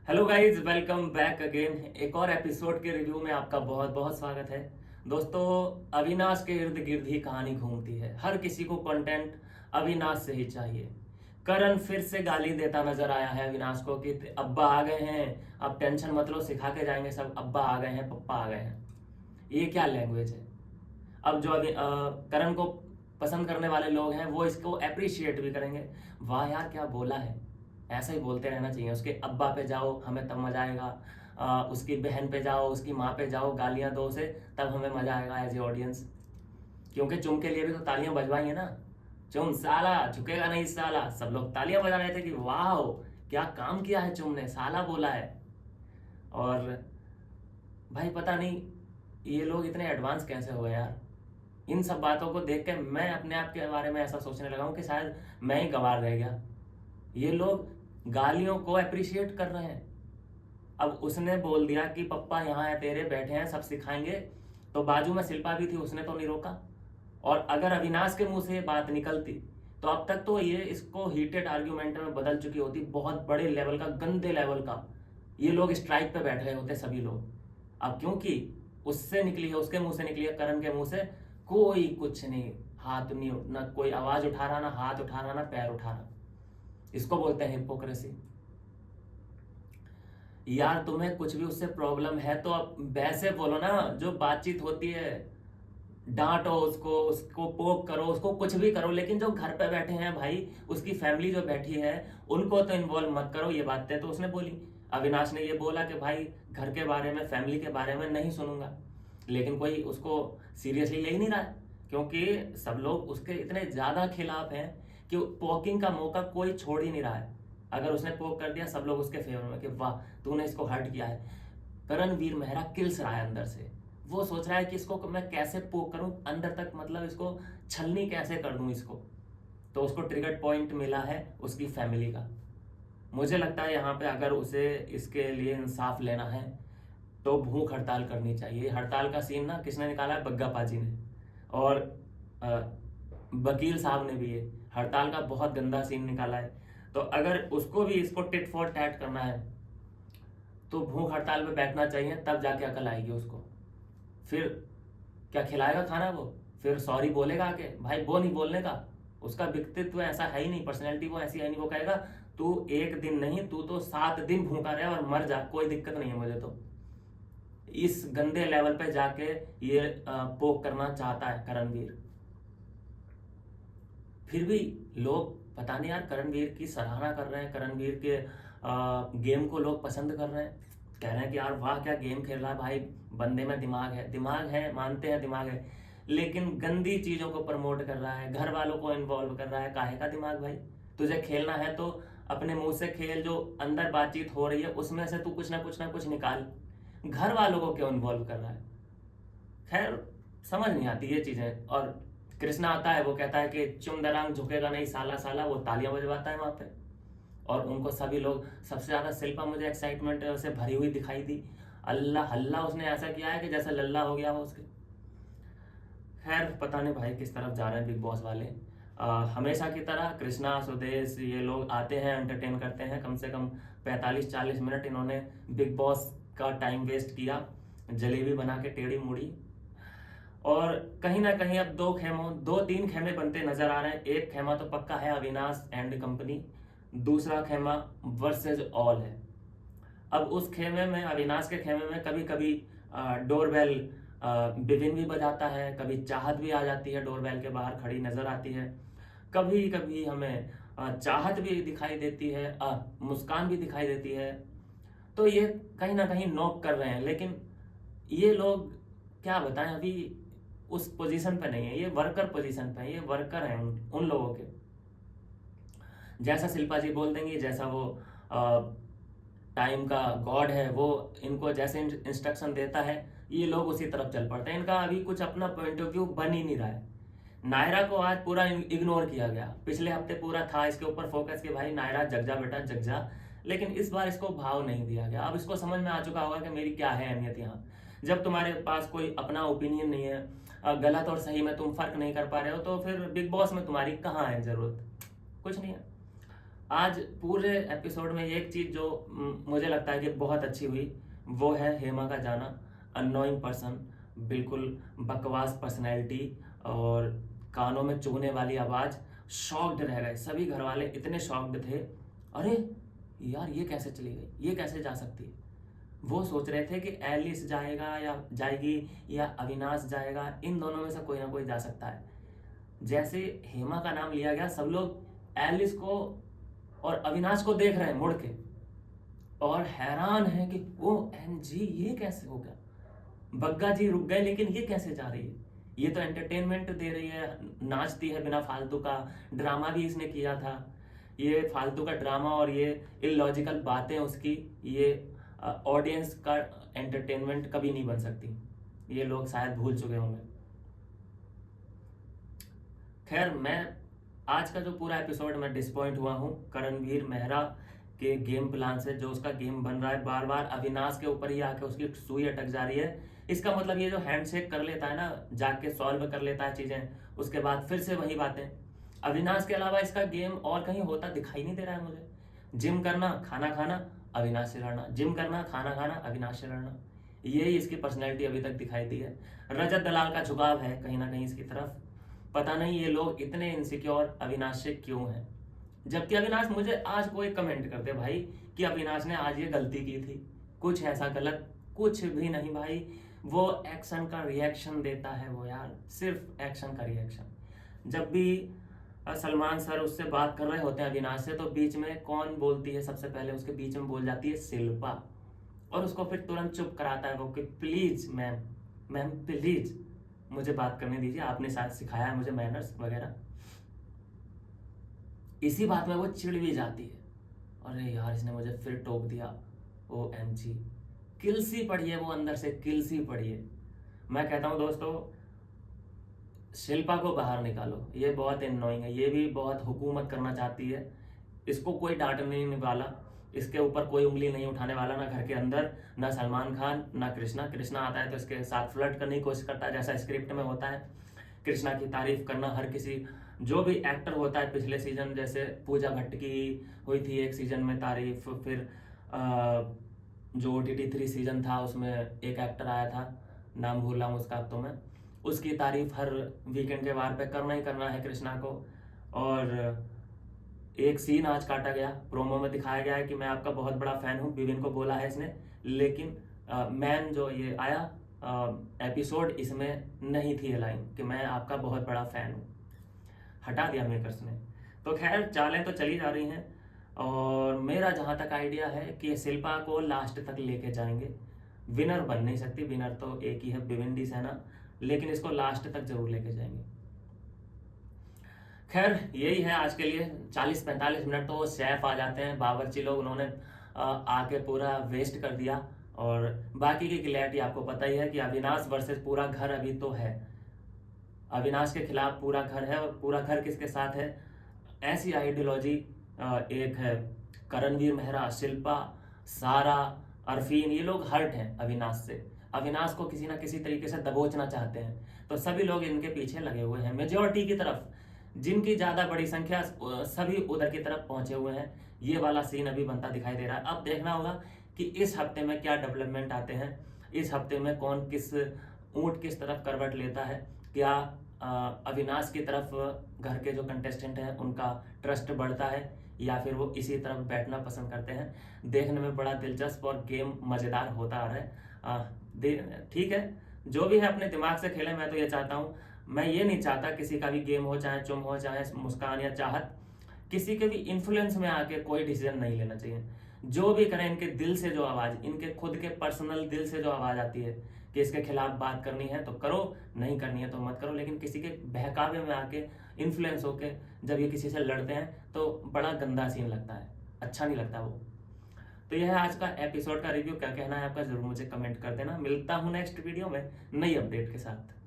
Hello guys, welcome back again. एक और episode के रिव्यू में आपका बहुत बहुत स्वागत है। दोस्तों, अविनाश के इर्द गिर्द ही कहानी घूमती है। हर किसी को कंटेंट अविनाश से ही चाहिए। करण फिर से गाली देता नजर आया है अविनाश को कि अब्बा आ गए हैं, अब टेंशन मत लो, सिखा के जाएंगे सब। अब्बा आ गए हैं, पप्पा आ गए हैं, ये क्या लैंग्वेज है? अब जो अभी करण को पसंद करने वाले लोग हैं वो इसको अप्रिशिएट भी करेंगे। वाह यार, क्या बोला है। ऐसा ही बोलते रहना चाहिए। उसके अब्बा पे जाओ, हमें तब मजा आएगा। उसकी बहन पे जाओ, उसकी माँ पे जाओ, गालियां दो उसे, तब हमें मजा आएगा एज ए ऑडियंस। क्योंकि चुम के लिए भी तो तालियां बजवाएंगे ना। चुम साला झुकेगा नहीं साला, सब लोग तालियां बजा रहे थे कि वाह क्या काम किया है चुम ने, साला बोला है। और भाई पता नहीं ये लोग इतने एडवांस कैसे हो गए यार। इन सब बातों को देख के मैं अपने आप के बारे में ऐसा सोचने लगा हूं कि शायद मैं ही गंवार रह गया। ये लोग गालियों को अप्रिशिएट कर रहे हैं। अब उसने बोल दिया कि पप्पा यहाँ है तेरे, बैठे हैं, सब सिखाएंगे, तो बाजू में शिल्पा भी थी, उसने तो नहीं रोका। और अगर अविनाश के मुंह से ये बात निकलती तो अब तक तो ये इसको हीटेड आर्ग्यूमेंट में बदल चुकी होती, बहुत बड़े लेवल का, गंदे लेवल का। ये लोग स्ट्राइक पे बैठ गए होते सभी लोग। अब क्योंकि उससे निकली है, उसके मुंह से निकली है, करण के मुंह से, कोई कुछ नहीं, हाथ नहीं, ना कोई आवाज उठा रहा, ना हाथ उठा रहा, ना पैर उठा रहा। इसको बोलते हैं हिपोक्रेसी। यार तुम्हें कुछ भी उससे प्रॉब्लम है तो अब वैसे बोलो ना, जो बातचीत होती है। डांटो उसको, उसको पोक करो, उसको कुछ भी करो, लेकिन जो घर पे बैठे हैं भाई, उसकी फैमिली जो बैठी है, उनको तो इन्वॉल्व मत करो। ये बातें तो उसने बोली, अविनाश ने ये बोला कि भाई घर के बारे में, फैमिली के बारे में नहीं सुनूंगा। लेकिन कोई उसको सीरियसली ले ही नहीं रहा है, क्योंकि सब लोग उसके इतने ज्यादा खिलाफ हैं कि पोकिंग का मौका कोई छोड़ ही नहीं रहा है। अगर उसने पोक कर दिया, सब लोग उसके फेवर में कि वाह तूने इसको हर्ट किया है। करणवीर मेहरा किल्स रहा है अंदर से। वो सोच रहा है कि इसको मैं कैसे पोक करूं अंदर तक, मतलब इसको छलनी कैसे कर दूं इसको। तो उसको ट्रिगर पॉइंट मिला है उसकी फैमिली का। मुझे लगता है यहाँ पे अगर उसे इसके लिए इंसाफ लेना है तो भूख हड़ताल करनी चाहिए। हड़ताल का सीन ना किसने निकाला है? बग्गा पाजी ने। और अ, वकील साहब ने भी ये हड़ताल का बहुत गंदा सीन निकाला है। तो अगर उसको भी इसको टिट फॉर टैट करना है तो भूख हड़ताल पे बैठना चाहिए, तब जाके अकल आएगी उसको। फिर क्या खिलाएगा खाना वो? फिर सॉरी बोलेगा आके? भाई वो नहीं बोलने का। उसका व्यक्तित्व ऐसा है ही नहीं, पर्सनैलिटी वो ऐसी है नहीं। वो कहेगा तू एक दिन नहीं, तू तो 7 दिन भूखा रहे और मर जा, कोई दिक्कत नहीं है मुझे। तो इस गंदे लेवल पे जाके ये पोक करना चाहता है करणवीर। फिर भी लोग पता नहीं यार करणवीर की सराहना कर रहे हैं, करणवीर के गेम को लोग पसंद कर रहे हैं। कह रहे हैं कि यार वाह क्या गेम खेल रहा है भाई, बंदे में दिमाग है। दिमाग है, मानते हैं दिमाग है, लेकिन गंदी चीजों को प्रमोट कर रहा है, घर वालों को इन्वॉल्व कर रहा है। काहे का दिमाग भाई? तुझे खेलना है तो अपने मुंह से खेल, जो अंदर बातचीत हो रही है उसमें से तू कुछ ना कुछ ना कुछ निकाल। घर वालों को क्यों इन्वॉल्व कर रहा है? खैर, समझ नहीं आती ये चीजें। और कृष्णा आता है, वो कहता है कि चुम दरांग झुकेगा नहीं साला साला, वो तालियां बजवाता है वहां पे। और उनको सभी लोग, सबसे ज्यादा शिल्पा मुझे एक्साइटमेंट से भरी हुई दिखाई दी। अल्लाह हल्ला उसने ऐसा किया है कि जैसे लल्ला हो गया हो उसके। खैर पता नहीं भाई किस तरफ जा रहे हैं बिग बॉस वाले। हमेशा की तरह कृष्णा, सुदेश, ये लोग आते हैं, एंटरटेन करते हैं। कम से कम 45-40 मिनट इन्होंने बिग बॉस का टाइम वेस्ट किया, जलेबी बना के टेढ़ी मुड़ी। और कहीं ना कहीं अब दो तीन खेमे बनते नजर आ रहे हैं। एक खेमा तो पक्का है, अविनाश एंड कंपनी। दूसरा खेमा वर्सेज ऑल है। अब उस खेमे में, अविनाश के खेमे में, कभी कभी डोरबेल बिपिन भी बजाता है, कभी चाहत भी आ जाती है, डोरबेल के बाहर खड़ी नजर आती है। कभी कभी हमें चाहत भी दिखाई देती है, मुस्कान भी दिखाई देती है। तो ये कहीं ना कहीं नॉक कर रहे हैं। लेकिन ये लोग क्या बताएं, अभी उस पोजीशन पे नहीं है, ये वर्कर पोजीशन पे है। ये वर्कर हैं उन लोगों के। जैसा शिल्पा जी बोल देंगी, जैसा वो टाइम का गॉड है, वो इनको जैसे इंस्ट्रक्शन देता है ये लोग उसी तरफ चल पड़ते हैं। इनका अभी कुछ अपना पॉइंट ऑफ व्यू बन ही नहीं रहा है। नायरा को आज पूरा इग्नोर किया गया। पिछले हफ्ते पूरा था इसके ऊपर फोकस कि भाई नायरा जग जा बेटा जग जा, लेकिन इस बार इसको भाव नहीं दिया गया। अब इसको समझ में आ चुका होगा कि मेरी क्या है अहमियत यहाँ। जब तुम्हारे पास कोई अपना ओपिनियन नहीं है, गलत और सही में तुम फर्क नहीं कर पा रहे हो, तो फिर बिग बॉस में तुम्हारी कहाँ है जरूरत? कुछ नहीं है। आज पूरे एपिसोड में एक चीज जो मुझे लगता है कि बहुत अच्छी हुई, वो है हेमा का जाना। अननोइंग पर्सन, बिल्कुल बकवास पर्सनैलिटी और कानों में चुभने वाली आवाज। शॉक्ड रह गए सभी घर वाले, इतने शॉक्ड थे, अरे यार ये कैसे चली गई, ये कैसे जा सकती है। वो सोच रहे थे कि एलिस जाएगा या जाएगी या अविनाश जाएगा, इन दोनों में से कोई ना कोई जा सकता है। जैसे हेमा का नाम लिया गया, सब लोग एलिस को और अविनाश को देख रहे हैं मुड़ के और हैरान है कि ओ एम जी, ये कैसे हो गया। बग्गा जी रुक गए, लेकिन ये कैसे जा रही है, ये तो एंटरटेनमेंट दे रही है, नाचती है बिना फालतू का। ड्रामा भी इसने किया था, ये फालतू का ड्रामा और ये इलॉजिकल बातें उसकी, ये ऑडियंस का एंटरटेनमेंट कभी नहीं बन सकती। ये लोग शायद भूल चुके होंगे। खैर, मैं आज का जो पूरा एपिसोड मैं डिसपॉइंट हुआ हूँ करणवीर मेहरा के गेम प्लान से। जो उसका गेम बन रहा है, बार बार अविनाश के ऊपर ही आके उसकी सुई अटक जा रही है। इसका मतलब ये जो हैंडशेक कर लेता है ना, जाके सॉल्व कर लेता है चीजें, उसके बाद फिर से वही बातें। अविनाश के अलावा इसका गेम और कहीं होता दिखाई नहीं दे रहा है मुझे। जिम करना, खाना खाना, अविनाश से लड़ना, जिम करना, खाना खाना, अविनाश से लड़ना, यही इसकी पर्सनैलिटी अभी तक दिखाई दी है। रजत दलाल का झुकाव है कहीं ना कहीं इसकी तरफ। पता नहीं ये लोग इतने इनसिक्योर अविनाश से क्यों हैं। जबकि अविनाश, मुझे आज कोई कमेंट कर दे भाई कि अविनाश ने आज ये गलती की थी, कुछ ऐसा गलत कुछ भी नहीं भाई। वो एक्शन का रिएक्शन देता है वो, यार सिर्फ एक्शन का रिएक्शन। जब भी सलमान सर उससे बात कर रहे होते हैं अविनाश से, तो बीच में कौन बोलती है सबसे पहले, उसके बीच में बोल जाती है शिल्पा, और उसको फिर तुरंत चुप कराता है वो कि प्लीज मैम, मैम प्लीज मुझे बात करने दीजिए, आपने साथ सिखाया है मुझे मैनर्स वगैरह। इसी बात में वो चिढ़ भी जाती है, अरे यार इसने मुझे फिर टोक दिया। ओ एम जी, किलसी पड़ी है वो अंदर से, किलसी पड़ी है। मैं कहता हूँ दोस्तों, शिल्पा को बाहर निकालो, ये बहुत एनोइंग है, ये भी बहुत हुकूमत करना चाहती है। इसको कोई डांटने नहीं वाला, इसके ऊपर कोई उंगली नहीं उठाने वाला, ना घर के अंदर, ना सलमान खान, ना कृष्णा। कृष्णा आता है तो इसके साथ फ्लर्ट करने की कोशिश करता है, जैसा स्क्रिप्ट में होता है। कृष्णा की तारीफ करना, हर किसी जो भी एक्टर होता है पिछले सीजन, जैसे पूजा भट्ट की हुई थी एक सीजन में तारीफ, फिर जो OTT 3 सीजन था उसमें एक एक्टर आया था, नाम भूल रहा हूँ उसका अब तो मैं, उसकी तारीफ हर वीकेंड के वार पे करना ही करना है कृष्णा को। और एक सीन आज काटा गया, प्रोमो में दिखाया गया है कि मैं आपका बहुत बड़ा फैन हूँ, विविन को बोला है इसने, लेकिन मैन जो ये आया एपिसोड, इसमें नहीं थी ये लाइन कि मैं आपका बहुत बड़ा फैन हूँ, हटा दिया मेकर्स ने। तो खैर, चालें तो चली जा रही हैं, और मेरा जहाँ तक आइडिया है कि शिल्पा को लास्ट तक लेके जाएंगे। विनर बन नहीं सकती, विनर तो एक ही है, बिविंडी सेना, लेकिन इसको लास्ट तक जरूर लेके जाएंगे। खैर, यही है आज के लिए। 40-45 मिनट तो वो शेफ आ जाते हैं, बावर्ची लोग, उन्होंने आके पूरा वेस्ट कर दिया। और बाकी की क्लैरिटी आपको पता ही है कि अविनाश वर्सेस पूरा घर अभी तो है, अविनाश के खिलाफ पूरा घर है, और पूरा घर किसके साथ है, ऐसी आइडियोलॉजी। एक है करणवीर मेहरा, शिल्पा, सारा, अरफीन, ये लोग हर्ट हैं अविनाश से, अविनाश को किसी ना किसी तरीके से दबोचना चाहते हैं। तो सभी लोग इनके पीछे लगे हुए हैं, मेजोरिटी की तरफ, जिनकी ज्यादा बड़ी संख्या, सभी उधर की तरफ पहुंचे हुए हैं। ये वाला सीन अभी बनता दिखाई दे रहा है। अब देखना होगा कि इस हफ्ते में क्या डेवलपमेंट आते हैं, इस हफ्ते में कौन किस ऊंट किस तरफ करवट लेता है। क्या अविनाश की तरफ घर के जो कंटेस्टेंट हैं उनका ट्रस्ट बढ़ता है, या फिर वो इसी तरफ बैठना पसंद करते हैं। देखने में बड़ा दिलचस्प और गेम मजेदार होता आ रहा है। ठीक है, जो भी है अपने दिमाग से खेले। मैं तो ये चाहता हूँ, मैं ये नहीं चाहता किसी का भी गेम हो, चाहे चुम हो, चाहे मुस्कान या चाहत, किसी के भी इन्फ्लुएंस में आके कोई डिसीजन नहीं लेना चाहिए। जो भी करें, इनके दिल से जो आवाज, इनके खुद के पर्सनल दिल से जो आवाज आती है कि इसके खिलाफ बात करनी है तो करो, नहीं करनी है तो मत करो। लेकिन किसी के बहकावे में आके, इन्फ्लुएंस होके जब ये किसी से लड़ते हैं तो बड़ा गंदा सीन लगता है, अच्छा नहीं लगता वो। तो यह है आज का एपिसोड का रिव्यू। क्या कहना है आपका, जरूर मुझे कमेंट कर देना। मिलता हूँ नेक्स्ट वीडियो में नई अपडेट के साथ।